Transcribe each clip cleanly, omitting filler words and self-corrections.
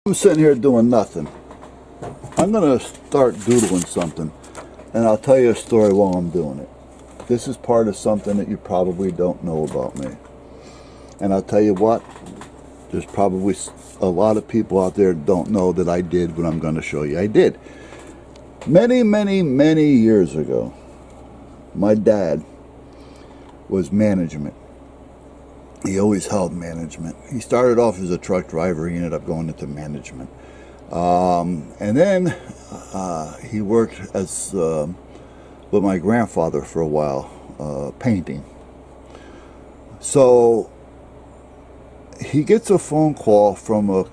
I'm sitting here doing nothing. I'm going to start doodling something, and I'll tell you a story while I'm doing it. This is part of something that you probably don't know about me. And I'll tell you what, there's probably a lot of people out there that don't know that I did what I'm going to show you I did. Many, many, many years ago, my dad was management. He always held management. He started off as a truck driver. He ended up going into management. And then he worked as with my grandfather for a while, painting. So he gets a phone call from a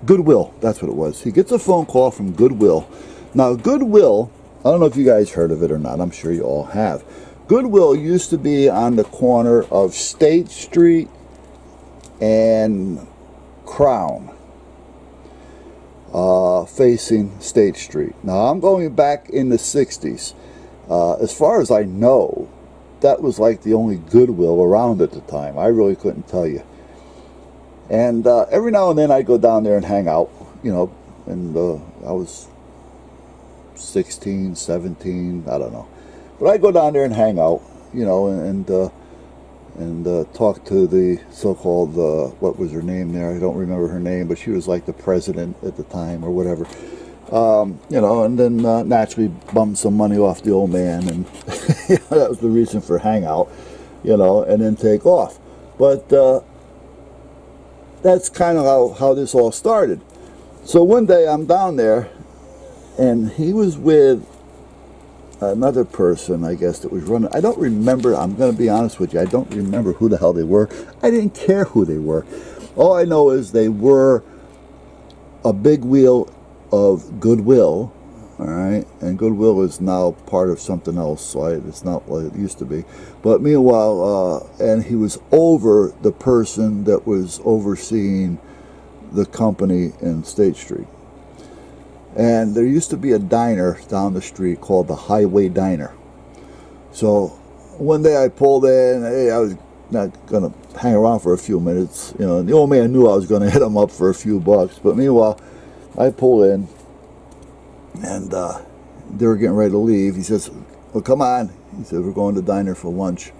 Goodwill. That's what it was. He gets a phone call from Goodwill. Now, Goodwill, I don't know if you guys heard of it or not. I'm sure you all have. Goodwill used to be on the corner of State Street and Crown, facing State Street. Now, I'm going back in the 60s. As far as I know, that was like the only Goodwill around at the time. I really couldn't tell you. And every now and then I'd go down there and hang out, you know, and I was 16, 17, I don't know. But I'd go down there and hang out, you know, and talk to the so-called, what was her name there? I don't remember her name, but she was like the president at the time or whatever. You know, and then naturally bum some money off the old man, and that was the reason for hangout, you know, and then take off. But that's kind of how this all started. So one day I'm down there, and he was with another person, I guess, that was running. I don't remember. I'm going to be honest with you. I don't remember who the hell they were. I didn't care who they were. All I know is they were a big wheel of Goodwill, all right? And Goodwill is now part of something else, so it's not what it used to be. But meanwhile, and he was over the person that was overseeing the company in State Street. And there used to be a diner down the street called the Highway Diner. So one day I pulled in. Hey, I was not going to hang around for a few minutes. You know, and the old man knew I was going to hit him up for a few bucks. But meanwhile, I pull in, and they were getting ready to leave. He says, well, come on. He said, we're going to the diner for lunch.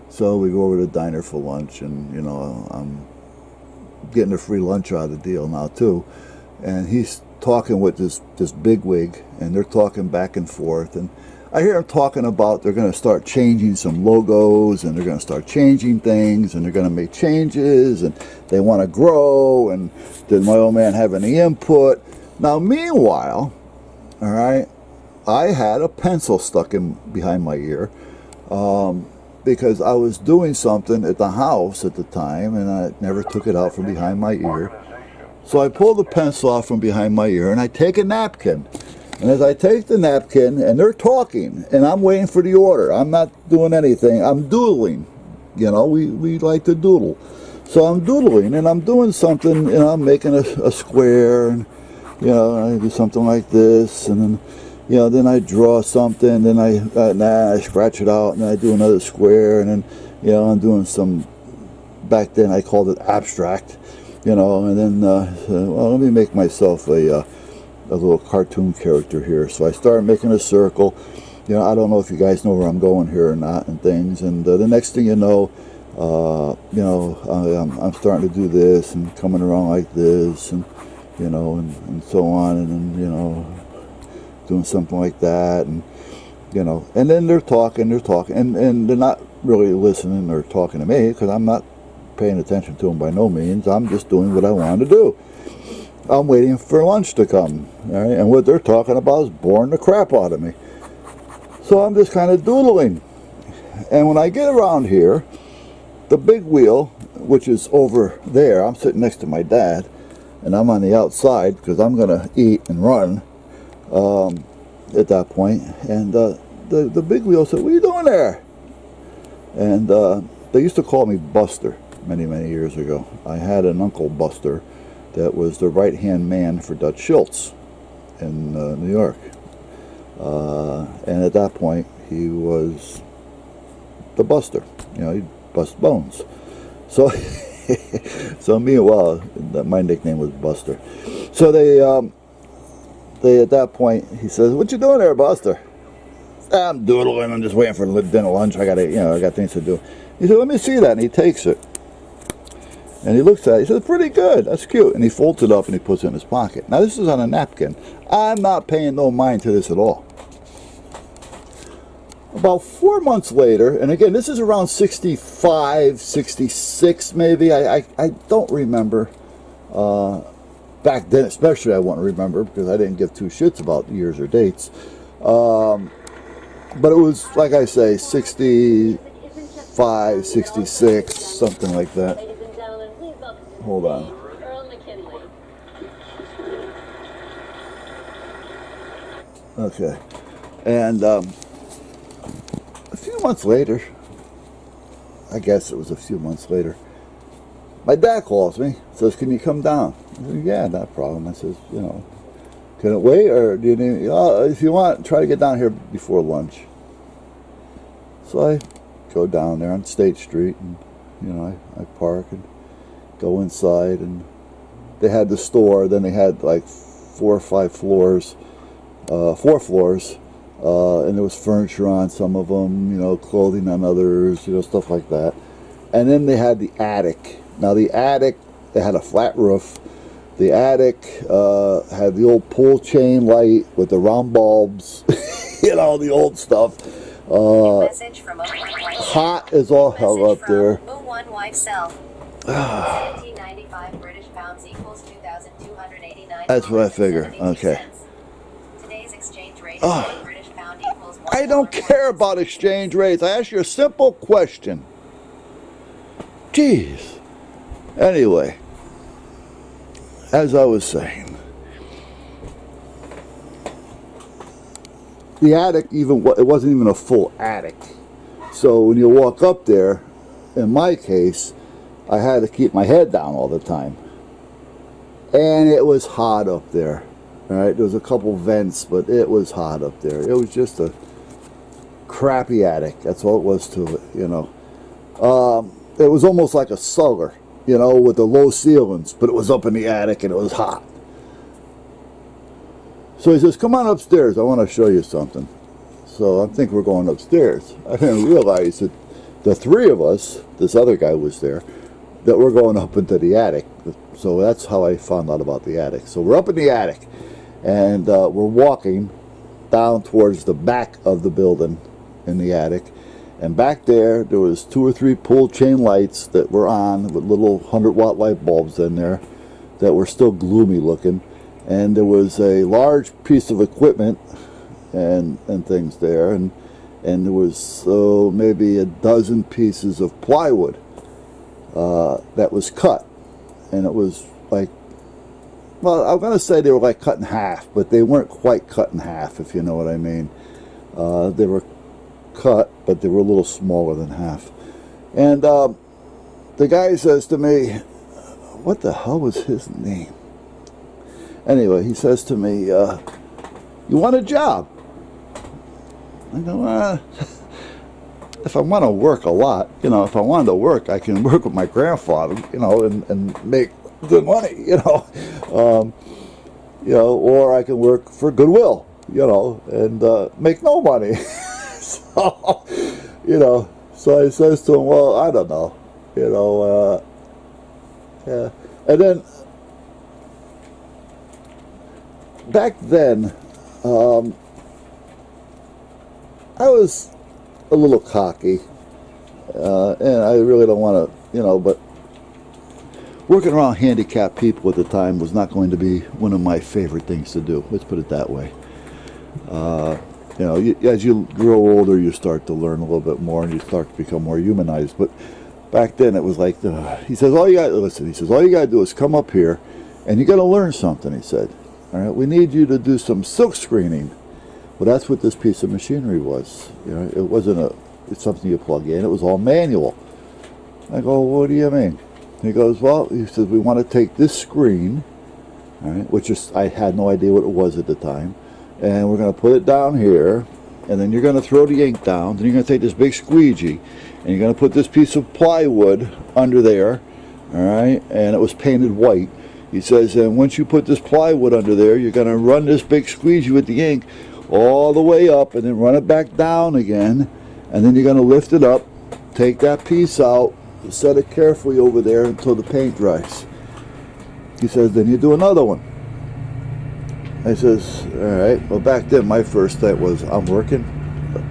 So we go over to the diner for lunch, and, you know, I'm getting a free lunch out of the deal now, too. And he's talking with this bigwig, and they're talking back and forth, and I hear them talking about they're going to start changing some logos, and they're going to start changing things, and they're going to make changes, and they want to grow, and did my old man have any input? Now, meanwhile, all right, I had a pencil stuck in behind my ear because I was doing something at the house at the time, and I never took it out from behind my ear. So I pull the pencil off from behind my ear, and I take a napkin. And as I take the napkin, and they're talking, and I'm waiting for the order. I'm not doing anything. I'm doodling. You know, we like to doodle. So I'm doodling, and I'm doing something, you know, I'm making a square, and, you know, I do something like this, and then, you know, then I draw something, then I scratch it out, and then I do another square, and then, you know, I'm doing some, back then I called it abstract. You know, and then, well, let me make myself a little cartoon character here. So I started making a circle. You know, I don't know if you guys know where I'm going here or not, and things. And the next thing you know, I'm starting to do this and coming around like this, and you know, and so on, and then, you know, doing something like that, and you know, and then they're talking, and they're not really listening or talking to me because I'm not paying attention to them by no means. I'm just doing what I want to do. I'm waiting for lunch to come, all right? And what they're talking about is boring the crap out of me. So I'm just kind of doodling. And when I get around here, the big wheel, which is over there, I'm sitting next to my dad, and I'm on the outside because I'm going to eat and run at that point. And the big wheel said, what are you doing there? And they used to call me Buster. Many, many years ago. I had an Uncle Buster that was the right-hand man for Dutch Schultz in New York. And at that point, he was the Buster. You know, he'd bust bones. So So meanwhile, my nickname was Buster. So they at that point, he says, "What you doing there, Buster?" "I'm doodling. I'm just waiting for dinner lunch. I got things to do." He said, "Let me see that." And he takes it. And he looks at it. He says, "Pretty good. That's cute." And he folds it up and he puts it in his pocket. Now, this is on a napkin. I'm not paying no mind to this at all. About 4 months later, and again, this is around 65, 66 maybe. I don't remember. Back then, especially, I wouldn't remember because I didn't give two shits about years or dates. But it was, like I say, 65, 66, something like that. Hold on. Okay. And a few months later, I guess it was a few months later, my dad calls me, says, "Can you come down?" I said, "Yeah, not a problem." I says, "Can it wait, or do you need, if you want, try to get down here before lunch." So I go down there on State Street, and I park and go inside, and they had the store. Then they had like 4 or 5 floors, 4 floors, and there was furniture on some of them, clothing on others, stuff like that. And then they had the attic. Now the attic, they had a flat roof. The attic had the old pull chain light with the round bulbs, the old stuff. Hot as all hell up there. 1795 British pounds equals 2,289. That's what I figure. Okay. Today's exchange rate British pound equals. I don't care about exchange rates. I asked you a simple question. Jeez. Anyway, as I was saying, the attic, it wasn't even a full attic. So when you walk up there, in my case, I had to keep my head down all the time. And it was hot up there. All right, there was a couple vents, but it was hot up there. It was just a crappy attic. That's all it was to it, It was almost like a cellar, with the low ceilings, but it was up in the attic and it was hot. So he says, "Come on upstairs. I want to show you something." So I think we're going upstairs. I didn't realize that the 3 of us, this other guy was there, that we're going up into the attic. So that's how I found out about the attic. So we're up in the attic, and we're walking down towards the back of the building in the attic. And back there was 2 or 3 pull chain lights that were on with little 100-watt light bulbs in there that were still gloomy looking. And there was a large piece of equipment and things there. And there was maybe a dozen pieces of plywood that was cut. And it was like, well, I'm going to say they were like cut in half, but they weren't quite cut in half, if you know what I mean. They were cut, but they were a little smaller than half. And the guy says to me, what the hell was his name? Anyway, he says to me, "You want a job?" I go, if I want to work a lot, if I wanted to work, I can work with my grandfather, and make good money, or I can work for Goodwill, and make no money. So, so I says to him, "Well, I don't know, yeah." And then, back then, I was a little cocky, and I really don't want to, but working around handicapped people at the time was not going to be one of my favorite things to do. Let's put it that way. As you grow older, you start to learn a little bit more, and you start to become more humanized. But back then, it was like, he says, all you got to do is come up here, and you got to learn something, he said. All right, we need you to do some silk screening. Well, that's what this piece of machinery was. It wasn't it's something you plug in. It was all manual. I go, "What do you mean?" He goes, "Well," he says, "we want to take this screen, all right, which is, I had no idea what it was at the time, and we're going to put it down here, and then you're going to throw the ink down, then you're going to take this big squeegee, and you're going to put this piece of plywood under there, all right, and it was painted white. He says, and once you put this plywood under there, you're going to run this big squeegee with the ink all the way up and then run it back down again, and then you're going to lift it up, take that piece out, set it carefully over there until the paint dries. He says, then you do another one. I says, all right, well, back then my first thought was, I'm working?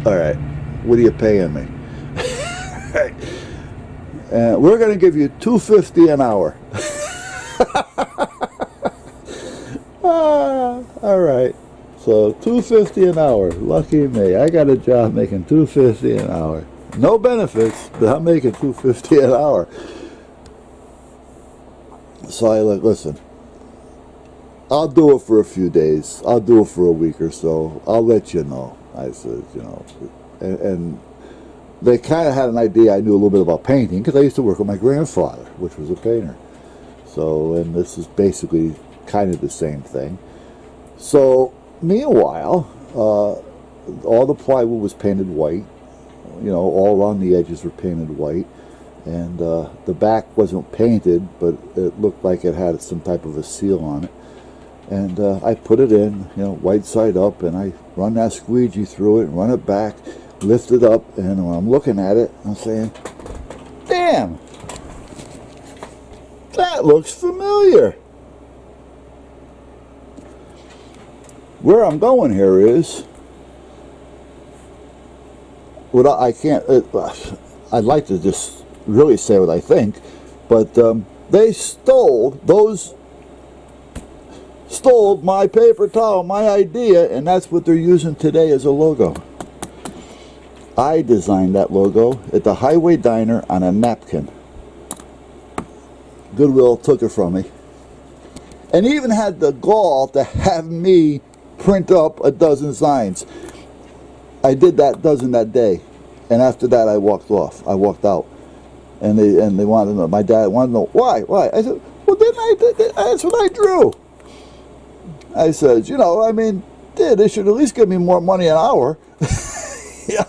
All right, what are you paying me? And we're going to give you $2.50 an hour. All right, so $2.50 an hour. Lucky me, I got a job making $2.50 an hour. No benefits, but I'm making $2.50 an hour. So I like, listen, I'll do it for a few days. I'll do it for a week or so. I'll let you know. I said, you know, and they kind of had an idea I knew a little bit about painting because I used to work with my grandfather, which was a painter. So, and this is basically kind of the same thing. So, meanwhile, all the plywood was painted white. You know, all around the edges were painted white. And the back wasn't painted, but it looked like it had some type of a seal on it. And I put it in, you know, white side up, and I run that squeegee through it and run it back, lift it up, and when I'm looking at it, I'm saying, damn, that looks familiar. Where I'm going here is, what I can't, I'd like to just really say what I think, but they stole my paper towel, my idea, and that's what they're using today as a logo. I designed that logo at the Highway Diner on a napkin. Goodwill took it from me. And even had the gall to have me print up a dozen signs. I did that dozen that day. And after that I walked off. I walked out. And they wanted to know, my dad wanted to know, why? I said, well, that's what I drew. I said, you know, I mean, they should at least give me more money an hour. Yeah,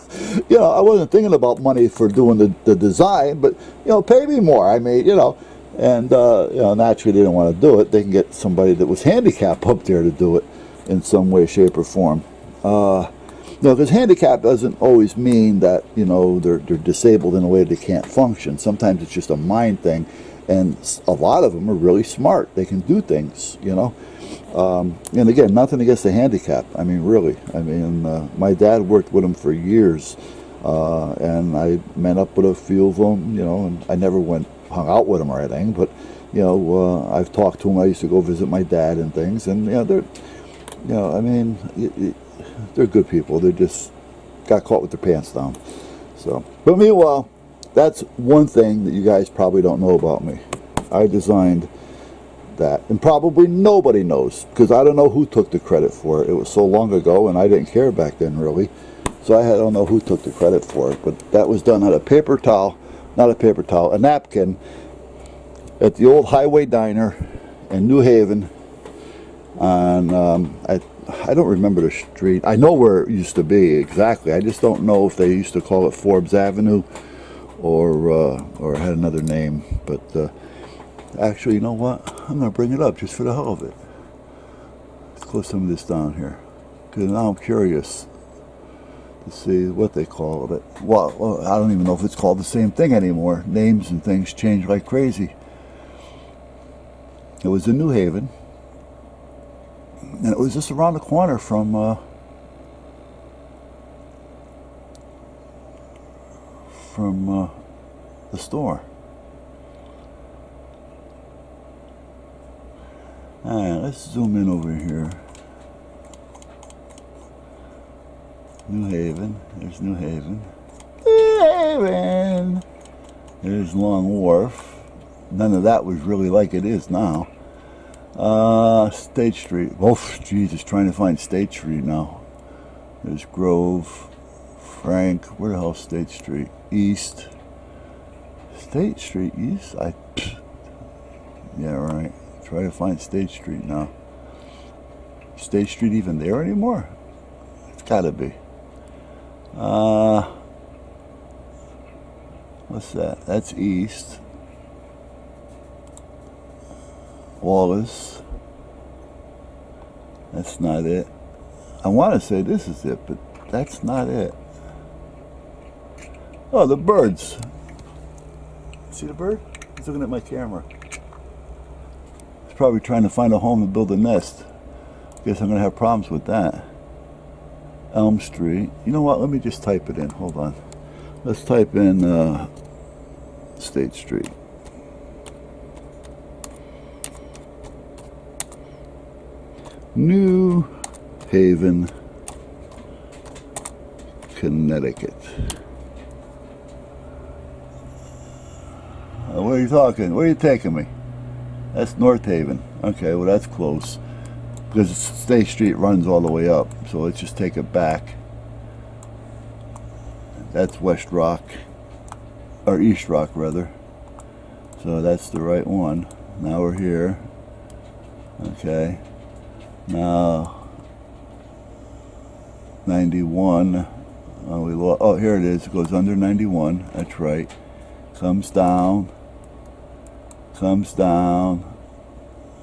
you know, I wasn't thinking about money for doing the design, but, you know, pay me more. I mean, you know, and, you know, naturally they didn't want to do it. They can get somebody that was handicapped up there to do it in some way, shape, or form. You know, because handicap doesn't always mean that, you know, they're disabled in a way they can't function. Sometimes it's just a mind thing, and a lot of them are really smart. They can do things, you know. And again, nothing against the handicap. I mean, really. I mean, my dad worked with them for years, and I met up with a few of them, you know, and I never hung out with them or anything, but, you know, I've talked to them. I used to go visit my dad and things, and, you know, they're, you know, I mean, they're good people. They just got caught with their pants down. So, but meanwhile, that's one thing that you guys probably don't know about me. I designed that, and probably nobody knows, because I don't know who took the credit for it. It was so long ago, and I didn't care back then, really. So I don't know who took the credit for it, but that was done on a paper towel, not a paper towel, a napkin, at the old Highway Diner in New Haven. On I don't remember the street. I know where it used to be exactly. I just don't know if they used to call it Forbes Avenue or had another name. But actually, you know what? I'm going to bring it up just for the hell of it. Let's close some of this down here, because now I'm curious to see what they call it. Well, I don't even know if it's called the same thing anymore. Names and things change like crazy. It was in New Haven. And it was just around the corner from the store. Alright, let's zoom in over here. New Haven. There's New Haven. New Haven! There's Long Wharf. None of that was really like it is now. State Street. Oh, Jesus, trying to find State Street now. There's Grove, Frank. Where the hell's State Street? East. State Street East? Yeah, right. Try to find State Street now. State Street even there anymore? It's gotta be. What's that? That's East. Wallace. That's not it. I want to say this is it, but that's not it. Oh, the birds. See the bird? He's looking at my camera. He's probably trying to find a home to build a nest. Guess I'm going to have problems with that. Elm Street. You know what? Let me just type it in. Hold on. Let's type in State Street. New Haven, Connecticut. Where are you talking? Where are you taking me? That's North Haven. Okay, well that's close. Because State Street runs all the way up. So let's just take it back. That's West Rock. Or East Rock, rather. So that's the right one. Now we're here. Okay. Now 91. Oh, here it is. It goes under 91. That's right. Comes down. Comes down.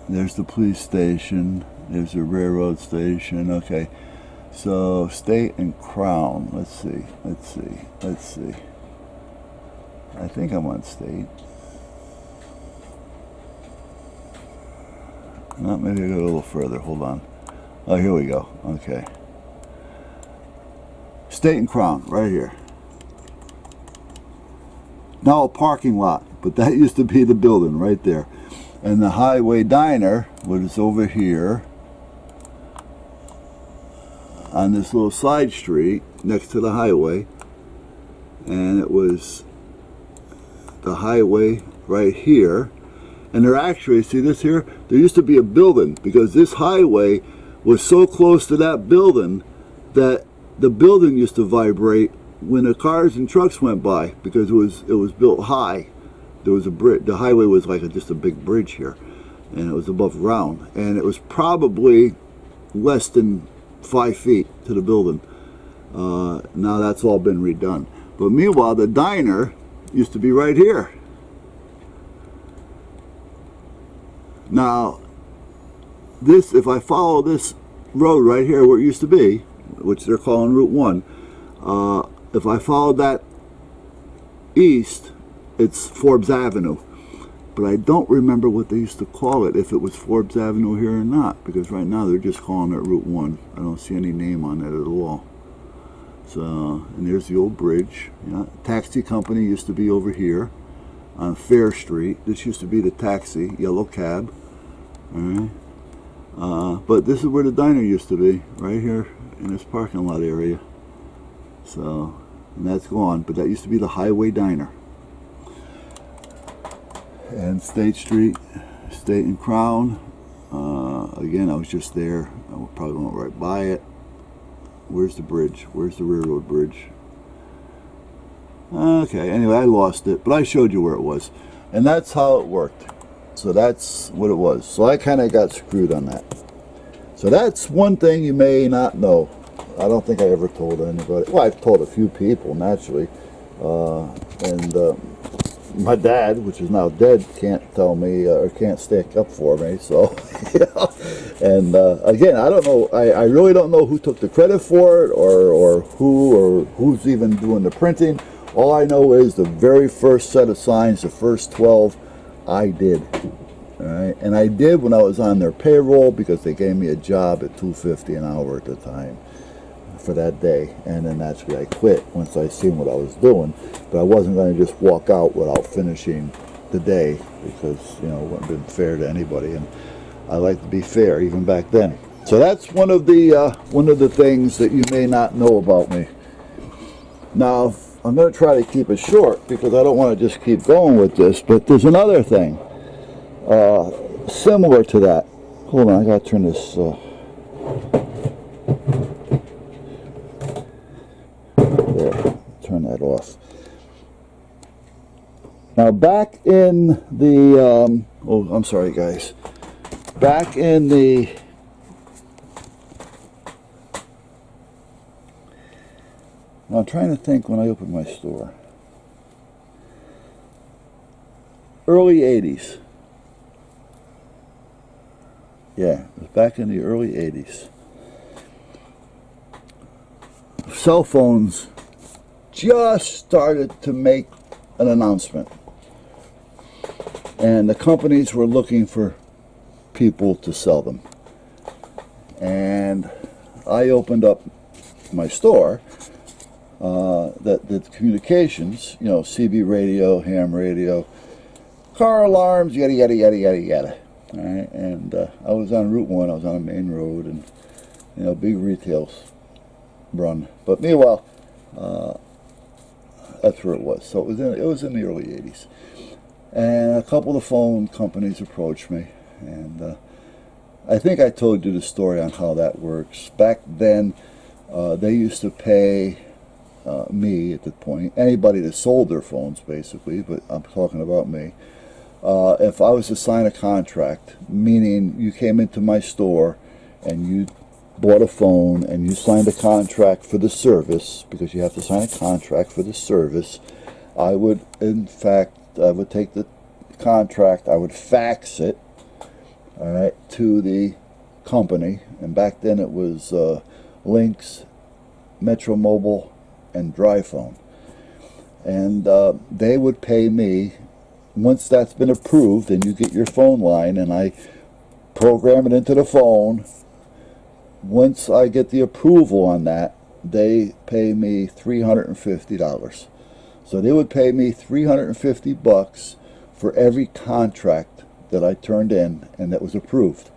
There's the police station. There's the railroad station. Okay. So State and Crown. Let's see. Let's see. Let's see. I think I'm on State. No, maybe I go a little further. Hold on. Oh, here we go. Okay. State and Crown, right here. Now a parking lot, but that used to be the building right there. And the Highway Diner was over here on this little side street next to the highway. And it was the highway right here. And there actually, see this here? There used to be a building because this highway was so close to that building that the building used to vibrate when the cars and trucks went by because it was built high. There was a bridge. The highway was like just a big bridge here, and it was above ground, and it was probably less than 5 feet to the building. Now that's all been redone. But meanwhile, the diner used to be right here. Now, this, if I follow this road right here where it used to be, which they're calling Route 1, if I follow that east, it's Forbes Avenue. But I don't remember what they used to call it, if it was Forbes Avenue here or not, because right now they're just calling it Route 1. I don't see any name on it at all. So, and there's the old bridge. Yeah. Taxi company used to be over here on Fair Street. This used to be the taxi, yellow cab. All right. But this is where the diner used to be, right here in this parking lot area. So, and that's gone, but that used to be the Highway Diner. And State Street, State and Crown. Again, I was just there. I probably went right by it. Where's the bridge? Where's the railroad bridge? Okay, anyway, I lost it, but I showed you where it was. And that's how it worked. So that's what it was. So I kind of got screwed on that. So that's one thing you may not know. I don't think I ever told anybody. Well, I've told a few people, naturally. My dad, which is now dead, can't tell me or can't stick up for me. So, yeah. And again, I don't know. I really don't know who took the credit for it, or who's even doing the printing. All I know is the very first set of signs, the first 12, I did. All right, and I did when I was on their payroll because they gave me a job at $2.50 an hour at the time for that day, and then naturally I quit once I seen what I was doing. But I wasn't going to just walk out without finishing the day because, you know, it wouldn't have been fair to anybody, and I like to be fair even back then. So that's one of the things that you may not know about me. Now I'm going to try to keep it short because I don't want to just keep going with this, but there's another thing similar to that. Hold on, I got to turn this there, turn that off. Now back in the oh, I'm sorry guys, back in the I'm trying to think when I opened my store. Early 80s. Yeah, it was back in the early 80s. Cell phones just started to make an announcement. And the companies were looking for people to sell them. And I opened up my store that did communications, you know, CB radio, ham radio, car alarms, yada, yada, yada, yada, yada. All right? And I was on Route 1, I was on a main road, and, you know, big retail run. But meanwhile, that's where it was. So it was in the early 80s. And a couple of phone companies approached me, and I think I told you the story on how that works. Back then, they used to pay me at the point, anybody that sold their phones basically, but I'm talking about me. If I was to sign a contract, meaning you came into my store and you bought a phone and you signed a contract for the service, because you have to sign a contract for the service, I would, in fact, I would take the contract, I would fax it, all right, to the company. And back then it was Lynx, Metro Mobile, and Dryphone. And they would pay me, once that's been approved and you get your phone line and I program it into the phone, once I get the approval on that, they pay me $350. So they would pay me $350 for every contract that I turned in and that was approved.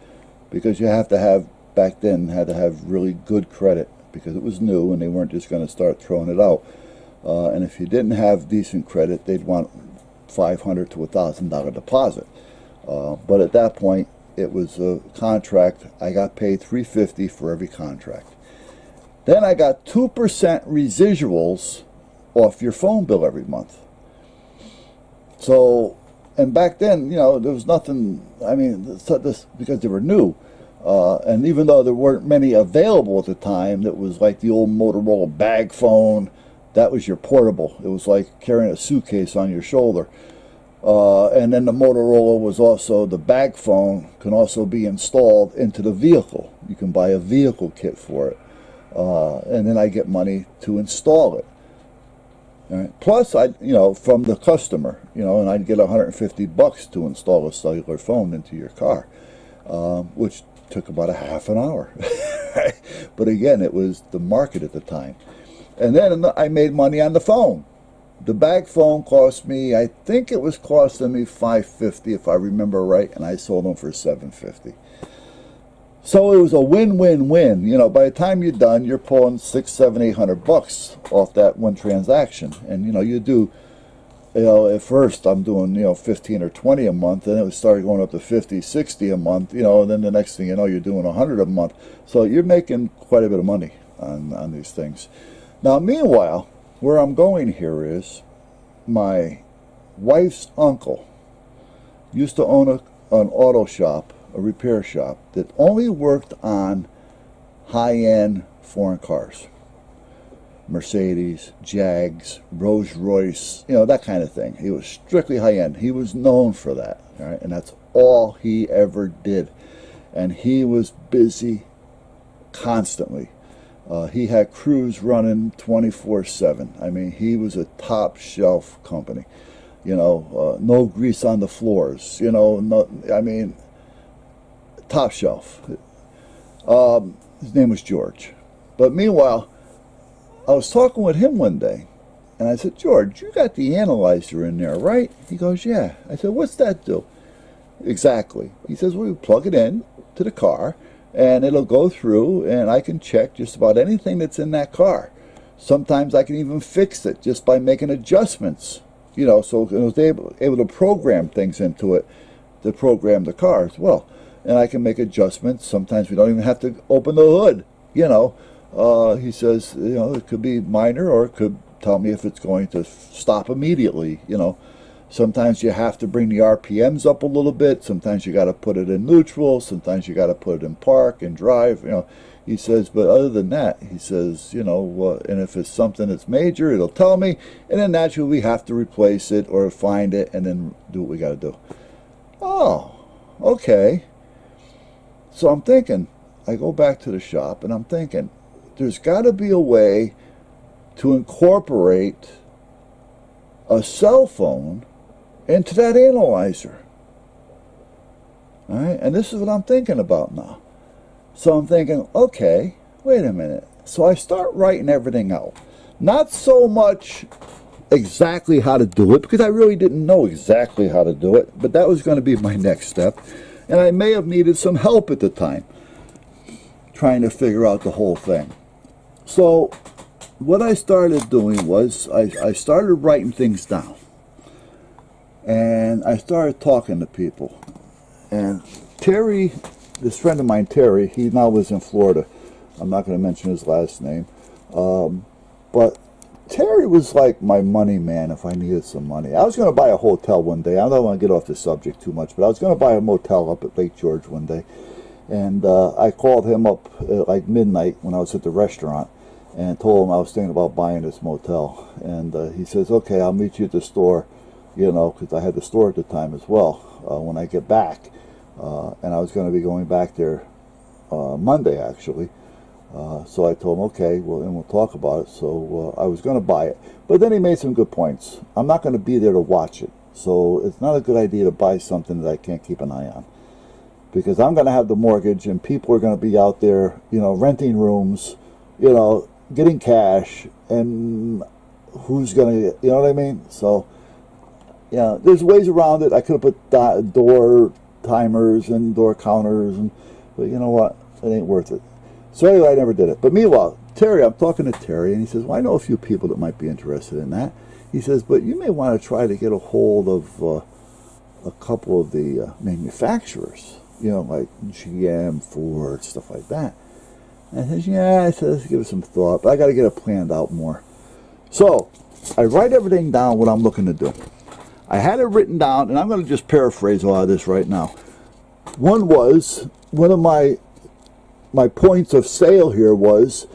Because you have to have, back then, had to have really good credit, because it was new and they weren't just going to start throwing it out. And if you didn't have decent credit, they'd want $500 to $1,000 deposit. But at that point, it was a contract. I got paid $350 for every contract. Then I got 2% residuals off your phone bill every month. So, and back then, you know, there was nothing, I mean, this because they were new. And even though there weren't many available at the time, that was like the old Motorola bag phone, that was your portable. It was like carrying a suitcase on your shoulder. And then the Motorola was also, the bag phone can also be installed into the vehicle. You can buy a vehicle kit for it. And then I get money to install it. All right. Plus, I, you know, from the customer, you know, and I'd get $150 to install a cellular phone into your car, which took about a half an hour. But again, it was the market at the time. And then I made money on the phone. The bag phone cost me, I think it was costing me $550 if I remember right, and I sold them for $750. So it was a win-win-win. You know, by the time you're done, you're pulling $600, $700, $800 off that one transaction. And you know, you do, you know, at first I'm doing, you know, 15 or 20 a month, and it started going up to 50, 60 a month, you know, and then the next thing you know, you're doing 100 a month. So you're making quite a bit of money on these things. Now, meanwhile, where I'm going here is my wife's uncle used to own an auto shop, a repair shop, that only worked on high-end foreign cars. Mercedes, Jags, Rolls-Royce, you know, that kind of thing. He was strictly high-end. He was known for that, all right? And that's all he ever did. And he was busy constantly. He had crews running 24/7. I mean, he was a top-shelf company. You know, no grease on the floors. You know, no, I mean, top shelf. His name was George. But meanwhile, I was talking with him one day, and I said, George, you got the analyzer in there, right? He goes, yeah. I said, what's that do? Exactly. He says, well, we plug it in to the car, and it'll go through, and I can check just about anything that's in that car. Sometimes I can even fix it just by making adjustments. You know, so I was able to program things into it to program the car as well. And I can make adjustments. Sometimes we don't even have to open the hood, you know. He says, you know, it could be minor, or it could tell me if it's going to stop immediately, you know. Sometimes you have to bring the RPMs up a little bit. Sometimes you got to put it in neutral. Sometimes you got to put it in park and drive, you know. He says, but other than that, he says, you know, and if it's something that's major, it'll tell me. And then naturally we have to replace it or find it and then do what we got to do. Oh, okay. So I'm thinking, I go back to the shop and I'm thinking, there's got to be a way to incorporate a cell phone into that analyzer. All right, and this is what I'm thinking about now. So I'm thinking, okay, wait a minute. So I start writing everything out. Not so much exactly how to do it, because I really didn't know exactly how to do it, but that was going to be my next step. And I may have needed some help at the time, trying to figure out the whole thing. So what I started doing was I started writing things down. And I started talking to people. And Terry, this friend of mine, Terry, he now lives in Florida. I'm not going to mention his last name. But Terry was like my money man if I needed some money. I was going to buy a hotel one day. I don't want to get off the subject too much, but I was going to buy a motel up at Lake George one day. And I called him up at like midnight when I was at the restaurant and told him I was thinking about buying this motel. And he says, okay, I'll meet you at the store, you know, because I had the store at the time as well, when I get back. And I was going to be going back there Monday, actually. So I told him, okay, well, then we'll talk about it. So I was going to buy it. But then he made some good points. I'm not going to be there to watch it. So it's not a good idea to buy something that I can't keep an eye on. Because I'm going to have the mortgage and people are going to be out there, you know, renting rooms, you know, getting cash. And who's going to, you know what I mean? So, yeah, there's ways around it. I could have put door timers and door counters. But you know what? It ain't worth it. So anyway, I never did it. But meanwhile, Terry, I'm talking to Terry, and he says, well, I know a few people that might be interested in that. He says, but you may want to try to get a hold of a couple of the manufacturers, you know, like GM, Ford, stuff like that. And I says, yeah, I said, let's give it some thought, but I got to get it planned out more. So I write everything down, what I'm looking to do. I had it written down, and I'm going to just paraphrase all of this right now. One of my points of sale here was,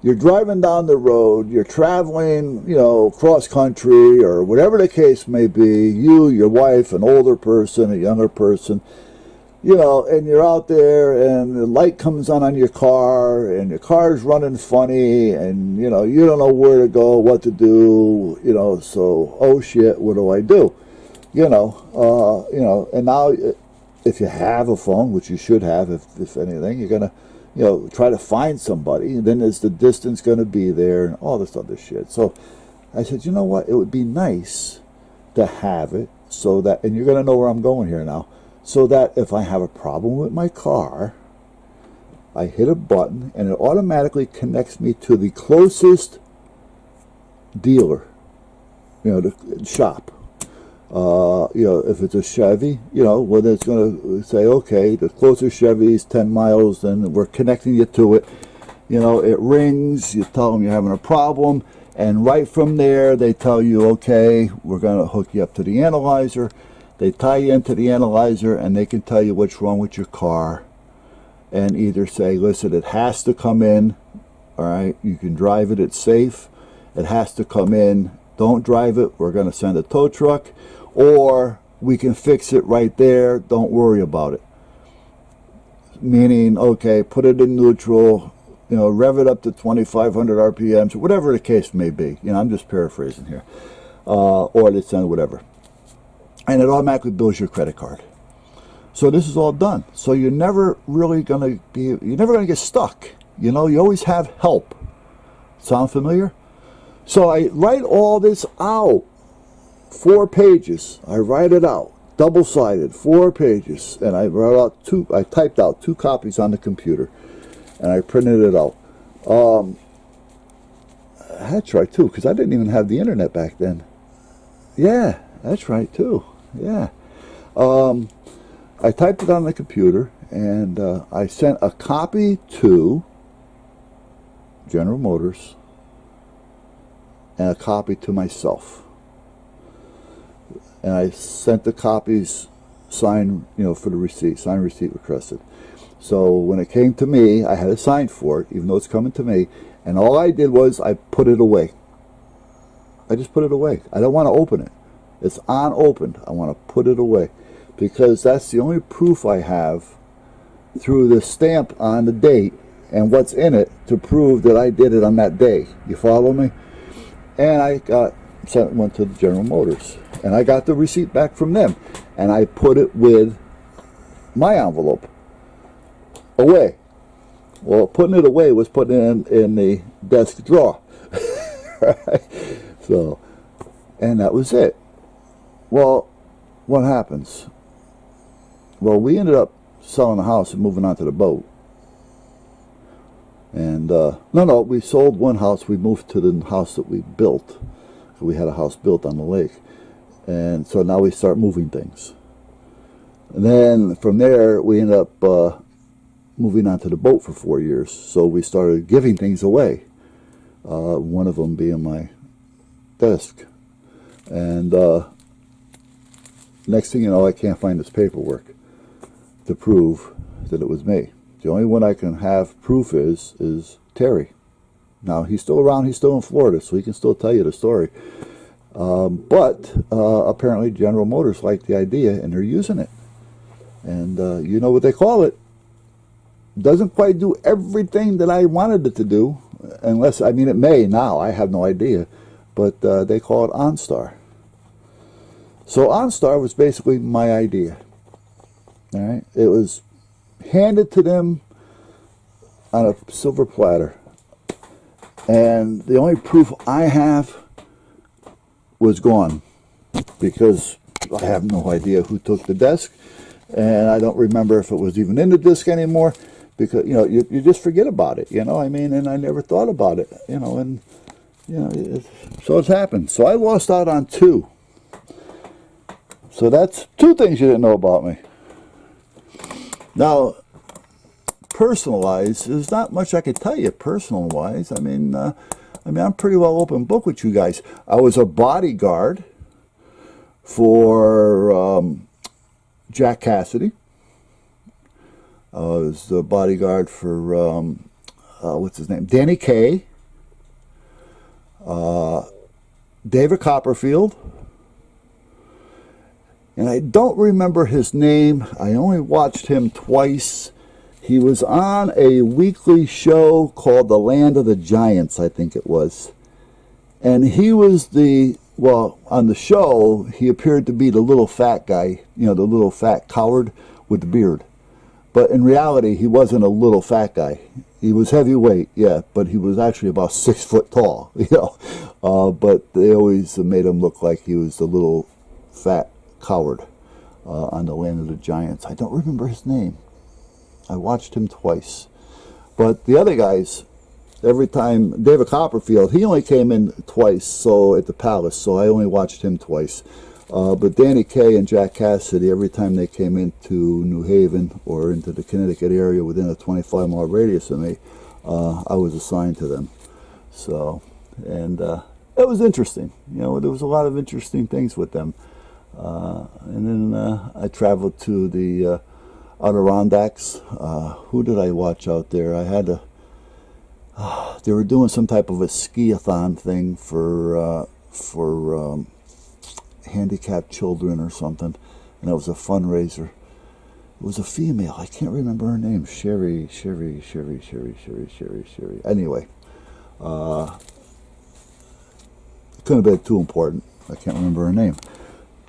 you're driving down the road, you're traveling, you know, cross country or whatever the case may be, you, your wife, an older person, a younger person, you know, and you're out there and the light comes on your car and your car's running funny and, you know, you don't know where to go, what to do, you know, so, oh shit, what do I do? You know, and now if you have a phone, which you should have, if anything, you're going to, you know, try to find somebody, and then is the distance going to be there, and all this other shit. So I said, you know what, it would be nice to have it so that, and you're going to know where I'm going here now, so that if I have a problem with my car, I hit a button, and it automatically connects me to the closest dealer, you know, the shop. You know, if it's a Chevy, you know, well, it's going to say, okay, the closest Chevy is 10 miles, then we're connecting you to it. You know, it rings, you tell them you're having a problem, and right from there, they tell you, okay, we're going to hook you up to the analyzer. They tie you into the analyzer, and they can tell you what's wrong with your car, and either say, listen, it has to come in, all right, you can drive it, it's safe, it has to come in, don't drive it, we're going to send a tow truck, or we can fix it right there, don't worry about it. Meaning, okay, put it in neutral, you know, rev it up to 2,500 RPMs, whatever the case may be. You know, I'm just paraphrasing here. Or they send whatever. And it automatically bills your credit card. So this is all done. So you're never really going to be, you're never going to get stuck. You know, you always have help. Sound familiar? So I write all this out. 4 pages. I write it out. Double-sided, 4 pages. And I wrote out I typed out 2 copies on the computer. And I printed it out. That's right, too, because I didn't even have the internet back then. Yeah, that's right, too. Yeah. I typed it on the computer, and I sent a copy to General Motors and a copy to myself. And I sent the copies signed, you know, for the receipt, signed receipt requested. So when it came to me, I had to sign for it, even though it's coming to me. And all I did was I put it away. I just put it away. I don't want to open it. It's unopened. I want to put it away because that's the only proof I have through the stamp on the date and what's in it to prove that I did it on that day. You follow me? And I went to General Motors, and I got the receipt back from them, and I put it with my envelope away. Well, putting it away was putting it in the desk drawer. Right? So, and that was it. Well, what happens? Well, we ended up selling the house and moving on to the boat. And no, we sold one house. We moved to the house that we built. We had a house built on the lake, and so now we start moving things. And then from there, we ended up moving on to the boat for 4 years. So we started giving things away. One of them being my desk. And next thing you know, I can't find this paperwork to prove that it was me. The only one I can have proof is Terry. Now, he's still around. He's still in Florida, so he can still tell you the story. But apparently General Motors liked the idea, and they're using it. And you know what they call it. Doesn't quite do everything that I wanted it to do, unless, I mean, it may now. I have no idea. But they call it OnStar. So OnStar was basically my idea. All right? It was handed to them on a silver platter. And the only proof I have was gone, because I have no idea who took the desk, and I don't remember if it was even in the disc anymore, because, you know, you just forget about it, you know, I mean, and I never thought about it, you know, and, you know, so it's happened. So I lost out on 2. So that's 2 things you didn't know about me. Now, personal-wise, there's not much I could tell you personal-wise. I mean, I'm pretty well open book with you guys. I was a bodyguard for Jack Cassidy. I was the bodyguard for, what's his name? Danny Kaye. David Copperfield. And I don't remember his name. I only watched him twice. He was on a weekly show called The Land of the Giants, I think it was. And he was on the show, he appeared to be the little fat guy, you know, the little fat coward with the beard. But in reality, he wasn't a little fat guy. He was heavyweight, yeah, but he was actually about 6 foot tall, you know. But they always made him look like he was the little fat coward on The Land of the Giants. I don't remember his name. I watched him twice. But the other guys, every time, David Copperfield, he only came in twice, so at the Palace, so I only watched him twice. But Danny Kaye and Jack Cassidy, every time they came into New Haven or into the Connecticut area within a 25-mile radius of me, I was assigned to them. So, and it was interesting. You know, there was a lot of interesting things with them. And then I traveled to the Adirondacks. Who did I watch out there? I had to. They were doing some type of a ski-a-thon thing for handicapped children or something, and it was a fundraiser. It was a female. I can't remember her name. Sherry. Anyway, couldn't have been too important. I can't remember her name.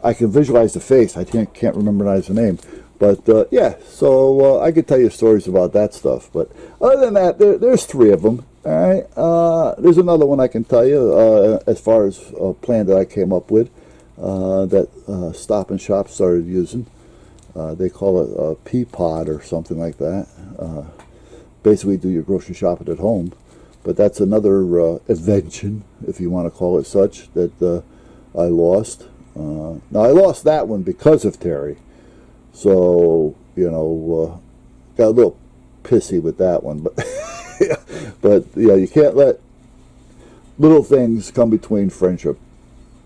I can visualize the face. I can't remember the name. But yeah, so I could tell you stories about that stuff. But other than that, there's 3 of them. All right. There's another one I can tell you as far as a plan that I came up with that Stop and Shop started using. They call it a P-Pod or something like that. Basically, do your grocery shopping at home. But that's another invention, if you want to call it such, that I lost. Now, I lost that one because of Terry. So, you know, got a little pissy with that one. But, but yeah, you can't let little things come between friendship.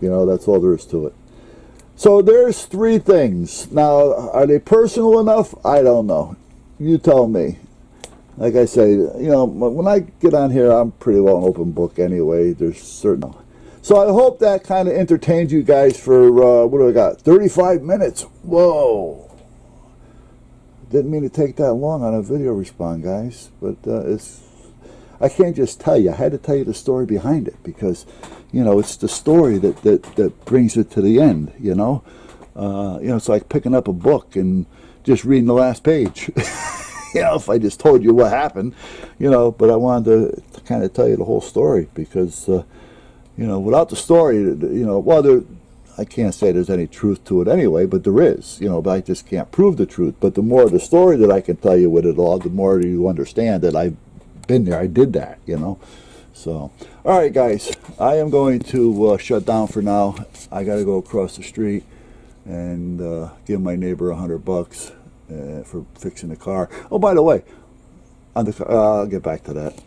You know, that's all there is to it. So there's 3 things. Now, are they personal enough? I don't know. You tell me. Like I say, you know, when I get on here, I'm pretty well an open book anyway. There's certain... So I hope that kind of entertained you guys for, what do I got, 35 minutes. Whoa. didn't mean to take that long on a video respawn, guys, but I can't just tell you. I had to tell you the story behind it because, you know, it's the story that brings it to the end. You know, it's like picking up a book and just reading the last page. You know, if I just told you what happened, you know, but I wanted to kind of tell you the whole story because, you know, without the story, you know, well, I can't say there's any truth to it anyway, but there is, you know, but I just can't prove the truth. But the more the story that I can tell you with it all, the more you understand that I've been there. I did that, you know. So, all right, guys, I am going to shut down for now. I got to go across the street and give my neighbor $100 for fixing the car. Oh, by the way, on the I'll get back to that.